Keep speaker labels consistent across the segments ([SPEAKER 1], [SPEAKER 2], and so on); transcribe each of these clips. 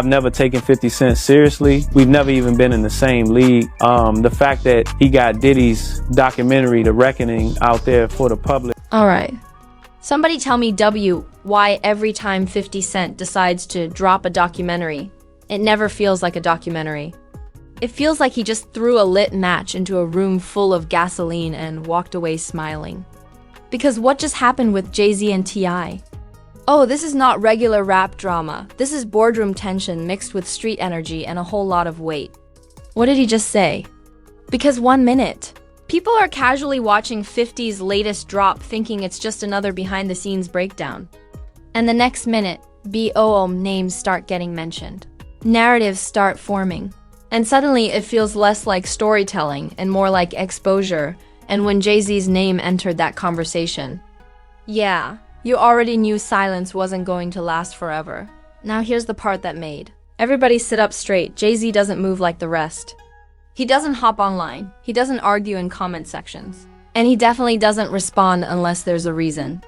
[SPEAKER 1] I've never taken 50 Cent seriously. We've never even been in the same league. The fact that he got Diddy's documentary, The Reckoning, out there for the public.
[SPEAKER 2] All right. Somebody tell me why every time 50 Cent decides to drop a documentary, it never feels like a documentary. It feels like he just threw a lit match into a room full of gasoline and walked away smiling. Because what just happened with Jay-Z and T.I.? Oh, this is not regular rap drama. This is boardroom tension mixed with street energy and a whole lot of weight. What did he just say? Because 1 minute. People are casually watching 50's latest drop thinking it's just another behind-the-scenes breakdown. And the next minute, BOOM names start getting mentioned. Narratives start forming. And suddenly it feels less like storytelling and more like exposure, and when Jay-Z's name entered that conversation. Yeah, you already knew silence wasn't going to last forever. Now here's the part that made. Everybody sit up straight. Jay-Z doesn't move like the rest. He doesn't hop online. He doesn't argue in comment sections. And he definitely doesn't respond unless there's a reason.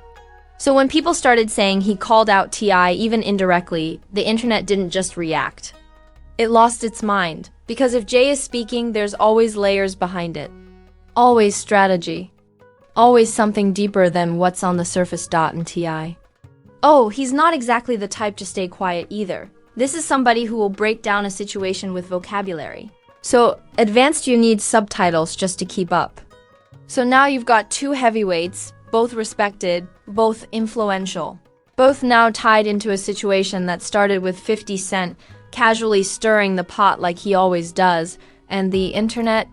[SPEAKER 2] So when people started saying he called out T.I. even indirectly, the internet didn't just react. It lost its mind, because if Jay is speaking, there's always layers behind it. Always strategy. Always something deeper than what's on the surface. And T.I. Oh, he's not exactly the type to stay quiet either. This is somebody who will break down a situation with vocabulary. So, advanced, you need subtitles just to keep up. So now you've got two heavyweights, both respected, both influential, both now tied into a situation that started with 50 Cent casually stirring the pot like he always does, and the internet,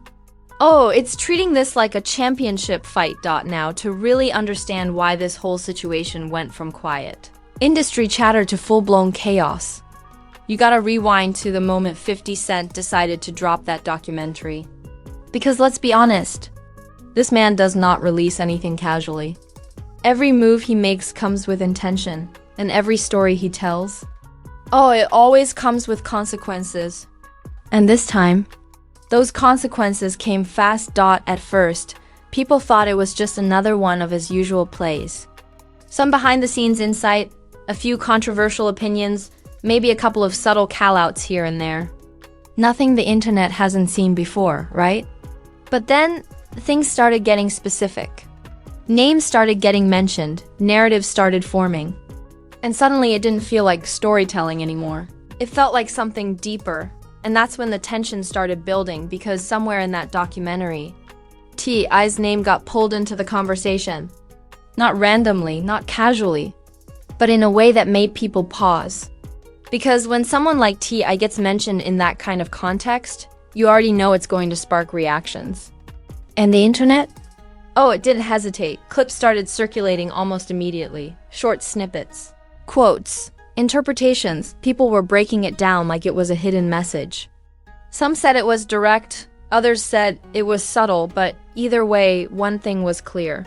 [SPEAKER 2] oh, it's treating this like a championship fight. Now to really understand why this whole situation went from quiet industry chatter to full-blown chaos. You gotta rewind to the moment 50 Cent decided to drop that documentary. Because let's be honest, this man does not release anything casually. Every move he makes comes with intention, and every story he tells, oh, it always comes with consequences. And this time, those consequences came fast. At first, people thought it was just another one of his usual plays. Some behind-the-scenes insight, a few controversial opinions, maybe a couple of subtle call-outs here and there. Nothing the internet hasn't seen before, right? But then, things started getting specific. Names started getting mentioned, narratives started forming. And suddenly it didn't feel like storytelling anymore. It felt like something deeper. And that's when the tension started building, because somewhere in that documentary, T.I.'s name got pulled into the conversation. Not randomly, not casually, but in a way that made people pause. Because when someone like T.I. gets mentioned in that kind of context, you already know it's going to spark reactions. And the internet? Oh, it didn't hesitate. Clips started circulating almost immediately. Short snippets. Quotes. Interpretations. People were breaking it down like it was a hidden message. Some said it was direct, others said it was subtle, but either way, one thing was clear.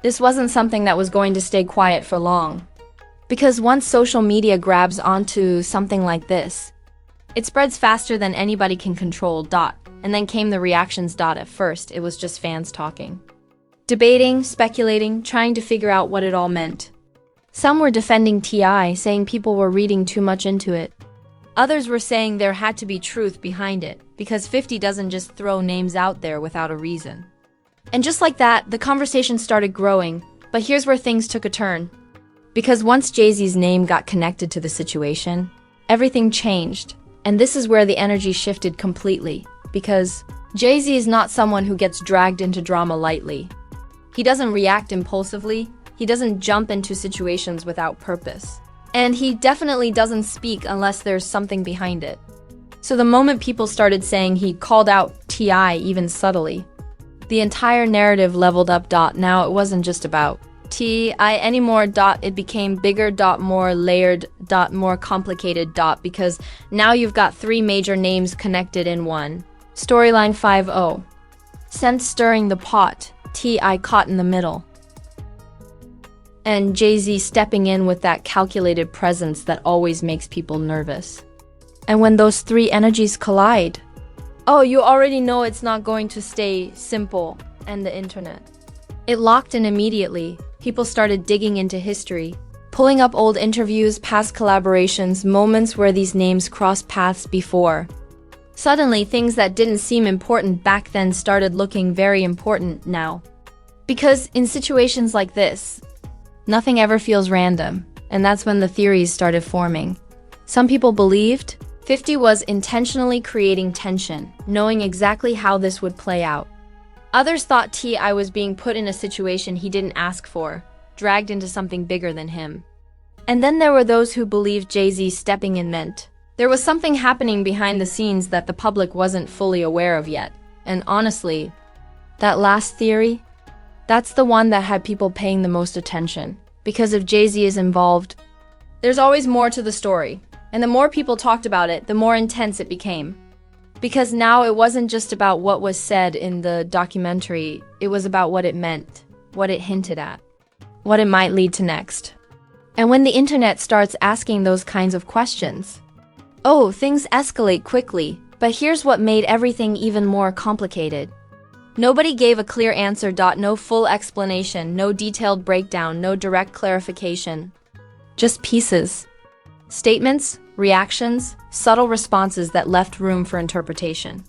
[SPEAKER 2] This wasn't something that was going to stay quiet for long. Because once social media grabs onto something like this, it spreads faster than anybody can control. And then came the reactions. At first, it was just fans talking. Debating, speculating, trying to figure out what it all meant. Some were defending T.I., saying people were reading too much into it. Others were saying there had to be truth behind it, because 50 doesn't just throw names out there without a reason. And just like that, the conversation started growing, but here's where things took a turn. Because once Jay-Z's name got connected to the situation, everything changed. And this is where the energy shifted completely. Because Jay-Z is not someone who gets dragged into drama lightly. He doesn't react impulsively. He doesn't jump into situations without purpose. And he definitely doesn't speak unless there's something behind it. So the moment people started saying he called out T.I. even subtly, the entire narrative leveled up. Now it wasn't just about T.I. anymore. It became bigger. More layered. More complicated. Because now you've got three major names connected in one. Storyline 5-0. Cent stirring the pot. T.I. caught in the middle. And Jay-Z stepping in with that calculated presence that always makes people nervous. And when those three energies collide, oh, you already know it's not going to stay simple. And the internet. It locked in immediately. People started digging into history, pulling up old interviews, past collaborations, moments where these names crossed paths before. Suddenly, things that didn't seem important back then started looking very important now. Because in situations like this, nothing ever feels random, and that's when the theories started forming. Some people believed 50 was intentionally creating tension, knowing exactly how this would play out. Others thought T.I. was being put in a situation he didn't ask for, dragged into something bigger than him. And then there were those who believed Jay-Z stepping in meant there was something happening behind the scenes that the public wasn't fully aware of yet. And honestly, that last theory, that's the one that had people paying the most attention. Because if Jay-Z is involved, there's always more to the story. And the more people talked about it, the more intense it became. Because now it wasn't just about what was said in the documentary, it was about what it meant, what it hinted at, what it might lead to next. And when the internet starts asking those kinds of questions, things escalate quickly, but here's what made everything even more complicated. Nobody gave a clear answer. No full explanation, no detailed breakdown, no direct clarification. Just pieces. Statements, reactions, subtle responses that left room for interpretation.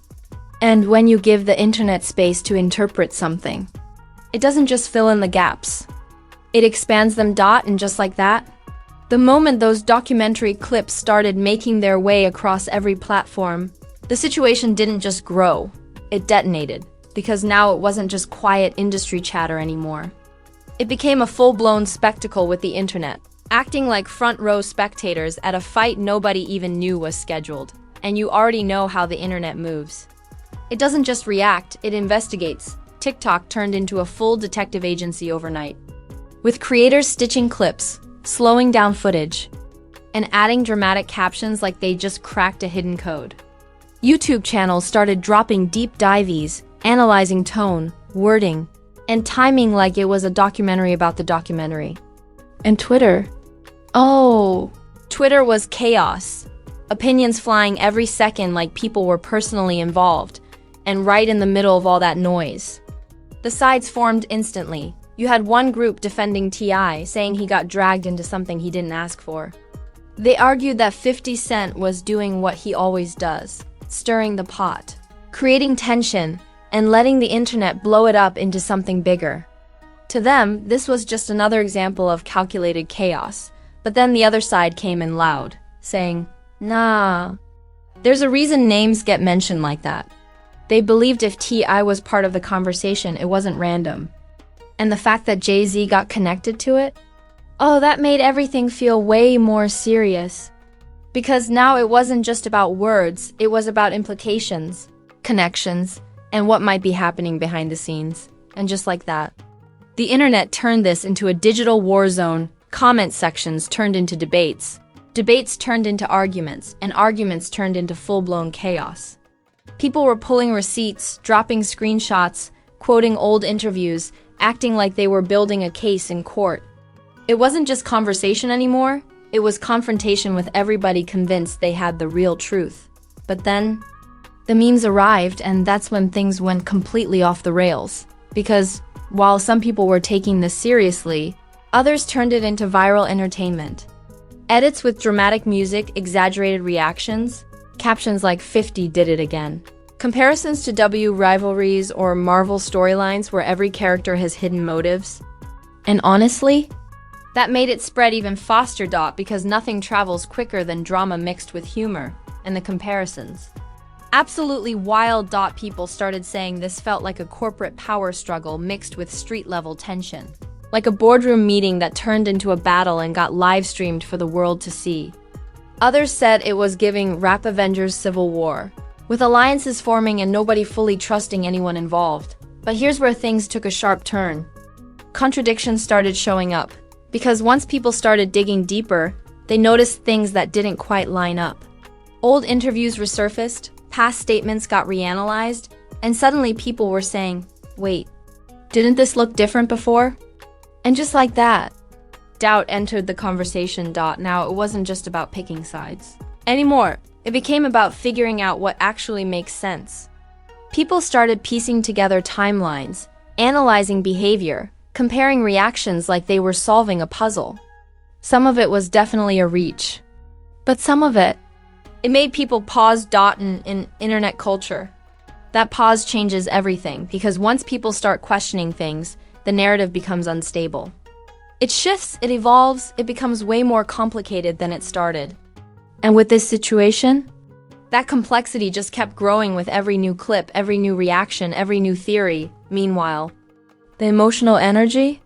[SPEAKER 2] And when you give the internet space to interpret something, it doesn't just fill in the gaps. It expands them. And just like that, the moment those documentary clips started making their way across every platform, the situation didn't just grow, it detonated. Because now it wasn't just quiet industry chatter anymore. It became a full-blown spectacle with the internet, acting like front-row spectators at a fight nobody even knew was scheduled. And you already know how the internet moves. It doesn't just react, it investigates. TikTok turned into a full detective agency overnight, with creators stitching clips, slowing down footage, and adding dramatic captions like they just cracked a hidden code. YouTube channels started dropping deep dives, analyzing tone, wording, and timing like it was a documentary about the documentary. And Twitter was chaos. Opinions flying every second like people were personally involved, and right in the middle of all that noise, the sides formed instantly. You had one group defending T.I., saying he got dragged into something he didn't ask for. They argued that 50 Cent was doing what he always does, stirring the pot, creating tension, and letting the internet blow it up into something bigger. To them, this was just another example of calculated chaos. But then the other side came in loud, saying, nah, there's a reason names get mentioned like that. They believed if T.I. was part of the conversation, it wasn't random. And the fact that Jay-Z got connected to it? That made everything feel way more serious. Because now it wasn't just about words, it was about implications, connections, and what might be happening behind the scenes. And just like that, the internet turned this into a digital war zone. Comment sections turned into debates. Debates turned into arguments, and arguments turned into full-blown chaos. People were pulling receipts, dropping screenshots, quoting old interviews, acting like they were building a case in court. It wasn't just conversation anymore, it was confrontation with everybody convinced they had the real truth. But then, the memes arrived, and that's when things went completely off the rails. Because, while some people were taking this seriously, others turned it into viral entertainment. Edits with dramatic music, exaggerated reactions, captions like 50 did it again. Comparisons to W rivalries or Marvel storylines where every character has hidden motives. And honestly, that made it spread even faster. Because nothing travels quicker than drama mixed with humor and the comparisons. Absolutely wild. People started saying this felt like a corporate power struggle mixed with street-level tension. Like a boardroom meeting that turned into a battle and got live-streamed for the world to see. Others said it was giving Rap Avengers Civil War, with alliances forming and nobody fully trusting anyone involved. But here's where things took a sharp turn. Contradictions started showing up, because once people started digging deeper, they noticed things that didn't quite line up. Old interviews resurfaced, past statements got reanalyzed, and suddenly people were saying, wait, didn't this look different before? And just like that, doubt entered the conversation. Now it wasn't just about picking sides anymore. It became about figuring out what actually makes sense. People started piecing together timelines, analyzing behavior, comparing reactions like they were solving a puzzle. Some of it was definitely a reach. But some of it made people pause. In internet culture. That pause changes everything, because once people start questioning things, the narrative becomes unstable. It shifts, it evolves, it becomes way more complicated than it started. And with this situation, that complexity just kept growing with every new clip, every new reaction, every new theory. Meanwhile, the emotional energy?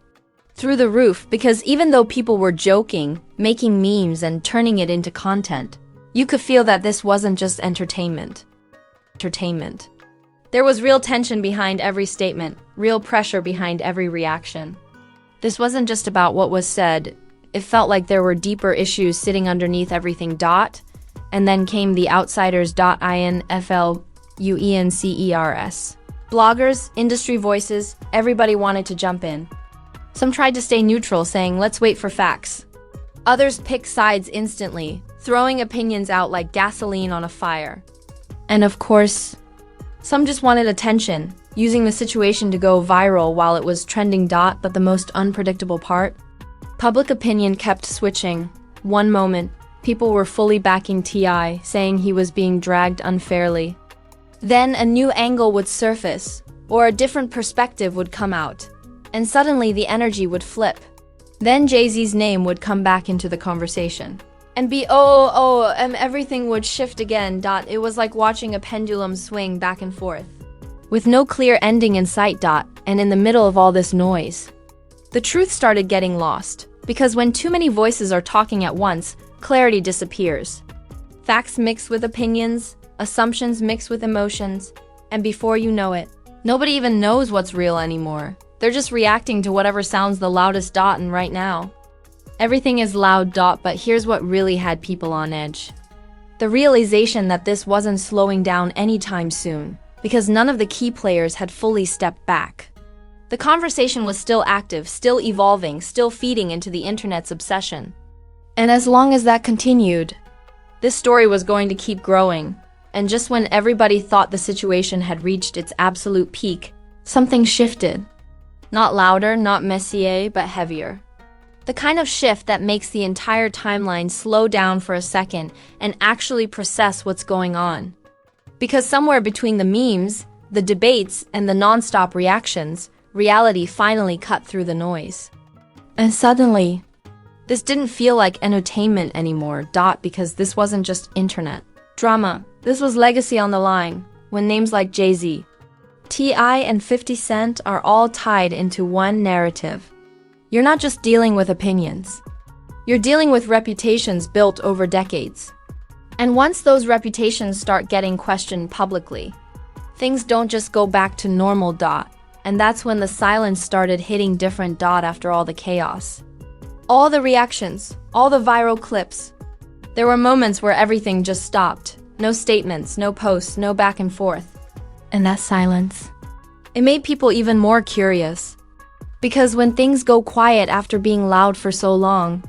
[SPEAKER 2] Through the roof, because even though people were joking, making memes, and turning it into content, you could feel that this wasn't just entertainment. There was real tension behind every statement, real pressure behind every reaction. This wasn't just about what was said. It felt like there were deeper issues sitting underneath everything. And then came the outsiders. Influencers. Bloggers, industry voices, everybody wanted to jump in. Some tried to stay neutral, saying, let's wait for facts. Others picked sides instantly, throwing opinions out like gasoline on a fire. And of course, some just wanted attention, using the situation to go viral while it was trending. But the most unpredictable part? Public opinion kept switching. One moment, people were fully backing T.I., saying he was being dragged unfairly. Then a new angle would surface, or a different perspective would come out, and suddenly the energy would flip. Then Jay-Z's name would come back into the conversation. And everything would shift again. It was like watching a pendulum swing back and forth, with no clear ending in sight. And in the middle of all this noise, the truth started getting lost, because when too many voices are talking at once, clarity disappears. Facts mix with opinions, assumptions mix with emotions, and before you know it, nobody even knows what's real anymore. They're just reacting to whatever sounds the loudest. And right now, everything is loud. But here's what really had people on edge. The realization that this wasn't slowing down anytime soon, because none of the key players had fully stepped back. The conversation was still active, still evolving, still feeding into the internet's obsession. And as long as that continued, this story was going to keep growing. And just when everybody thought the situation had reached its absolute peak, something shifted. Not louder, not messier, but heavier. The kind of shift that makes the entire timeline slow down for a second and actually process what's going on. Because somewhere between the memes, the debates, and the non-stop reactions, reality finally cut through the noise. And suddenly, this didn't feel like entertainment anymore. Because this wasn't just internet drama. This was legacy on the line, when names like Jay-Z, T.I., and 50 Cent are all tied into one narrative. You're not just dealing with opinions. You're dealing with reputations built over decades. And once those reputations start getting questioned publicly, things don't just go back to normal. And that's when the silence started hitting different. After all the chaos, all the reactions, all the viral clips, there were moments where everything just stopped. No statements, no posts, no back and forth. And that silence, it made people even more curious. Because when things go quiet after being loud for so long,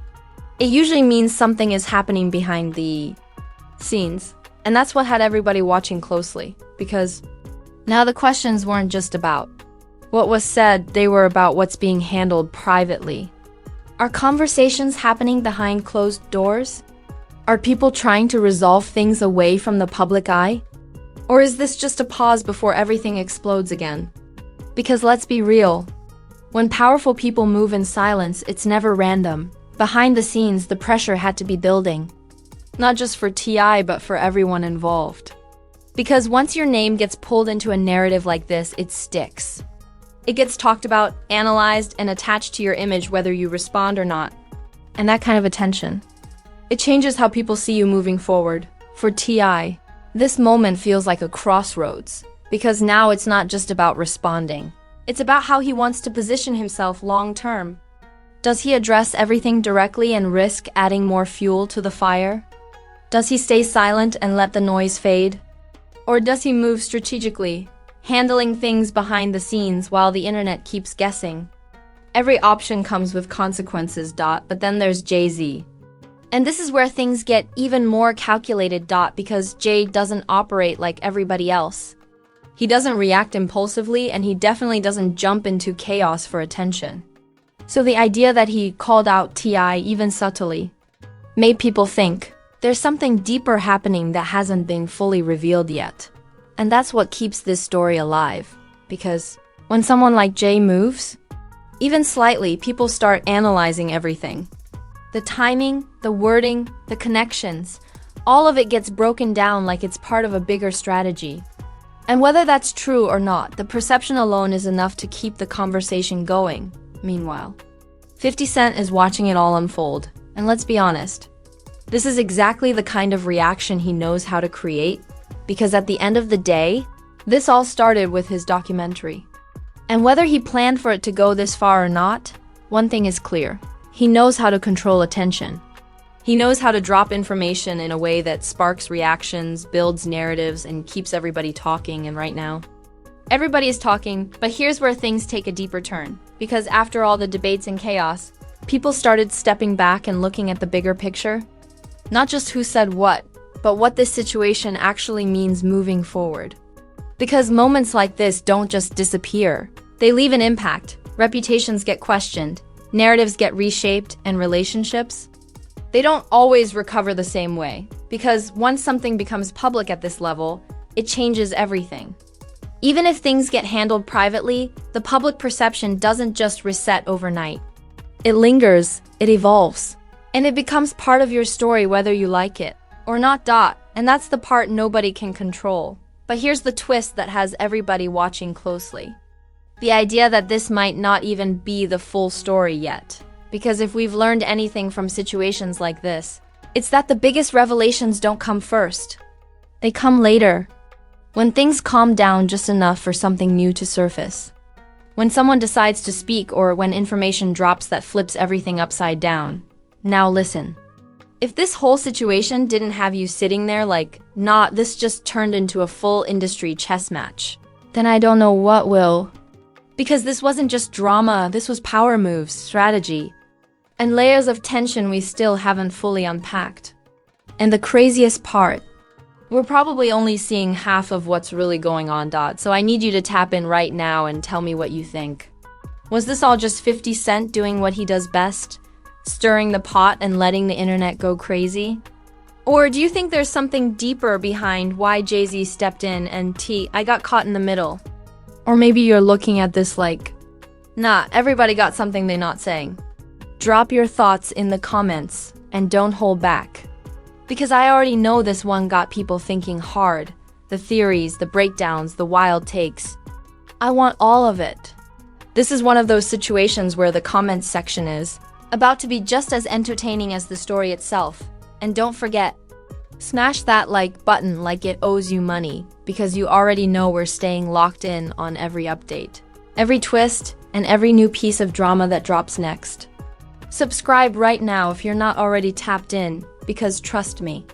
[SPEAKER 2] it usually means something is happening behind the scenes. And that's what had everybody watching closely. Because now the questions weren't just about what was said, they were about what's being handled privately. Are conversations happening behind closed doors? Are people trying to resolve things away from the public eye? Or is this just a pause before everything explodes again? Because let's be real, when powerful people move in silence, it's never random. Behind the scenes, the pressure had to be building. Not just for T.I., but for everyone involved. Because once your name gets pulled into a narrative like this, it sticks. It gets talked about, analyzed, and attached to your image whether you respond or not. And that kind of attention, it changes how people see you moving forward. For T.I., this moment feels like a crossroads, because now it's not just about responding. It's about how he wants to position himself long-term. Does he address everything directly and risk adding more fuel to the fire? Does he stay silent and let the noise fade? Or does he move strategically, handling things behind the scenes while the internet keeps guessing? Every option comes with consequences. But then there's Jay-Z. And this is where things get even more calculated. Because Jay doesn't operate like everybody else. He doesn't react impulsively, and he definitely doesn't jump into chaos for attention. So the idea that he called out T.I. even subtly made people think there's something deeper happening that hasn't been fully revealed yet. And that's what keeps this story alive. Because when someone like Jay moves, even slightly, people start analyzing everything. The timing, the wording, the connections, all of it gets broken down like it's part of a bigger strategy. And whether that's true or not, the perception alone is enough to keep the conversation going. Meanwhile, 50 Cent is watching it all unfold. And let's be honest, this is exactly the kind of reaction he knows how to create, because at the end of the day, this all started with his documentary. And whether he planned for it to go this far or not, one thing is clear. He knows how to control attention. He knows how to drop information in a way that sparks reactions, builds narratives, and keeps everybody talking. And right now, everybody is talking, but here's where things take a deeper turn. Because after all the debates and chaos, people started stepping back and looking at the bigger picture. Not just who said what, but what this situation actually means moving forward. Because moments like this don't just disappear. They leave an impact. Reputations get questioned, narratives get reshaped, and relationships, they don't always recover the same way. Because once something becomes public at this level, it changes everything. Even if things get handled privately, the public perception doesn't just reset overnight. It lingers, it evolves, and it becomes part of your story whether you like it or not. And that's the part nobody can control. But here's the twist that has everybody watching closely. The idea that this might not even be the full story yet. Because if we've learned anything from situations like this, it's that the biggest revelations don't come first. They come later, when things calm down just enough for something new to surface. When someone decides to speak or when information drops that flips everything upside down. Now listen. If this whole situation didn't have you sitting there like, nah, this just turned into a full industry chess match, then I don't know what will. Because this wasn't just drama, this was power moves, strategy, and layers of tension we still haven't fully unpacked. And the craziest part, we're probably only seeing half of what's really going on. So I need you to tap in right now and tell me what you think. Was this all just 50 Cent doing what he does best? Stirring the pot and letting the internet go crazy? Or do you think there's something deeper behind why Jay-Z stepped in and I got caught in the middle? Or maybe you're looking at this like, nah, everybody got something they're not saying. Drop your thoughts in the comments and don't hold back. Because I already know this one got people thinking hard. The theories, the breakdowns, the wild takes. I want all of it. This is one of those situations where the comments section is about to be just as entertaining as the story itself. And don't forget, smash that like button like it owes you money, because you already know we're staying locked in on every update, every twist, and every new piece of drama that drops next. Subscribe right now if you're not already tapped in, because trust me,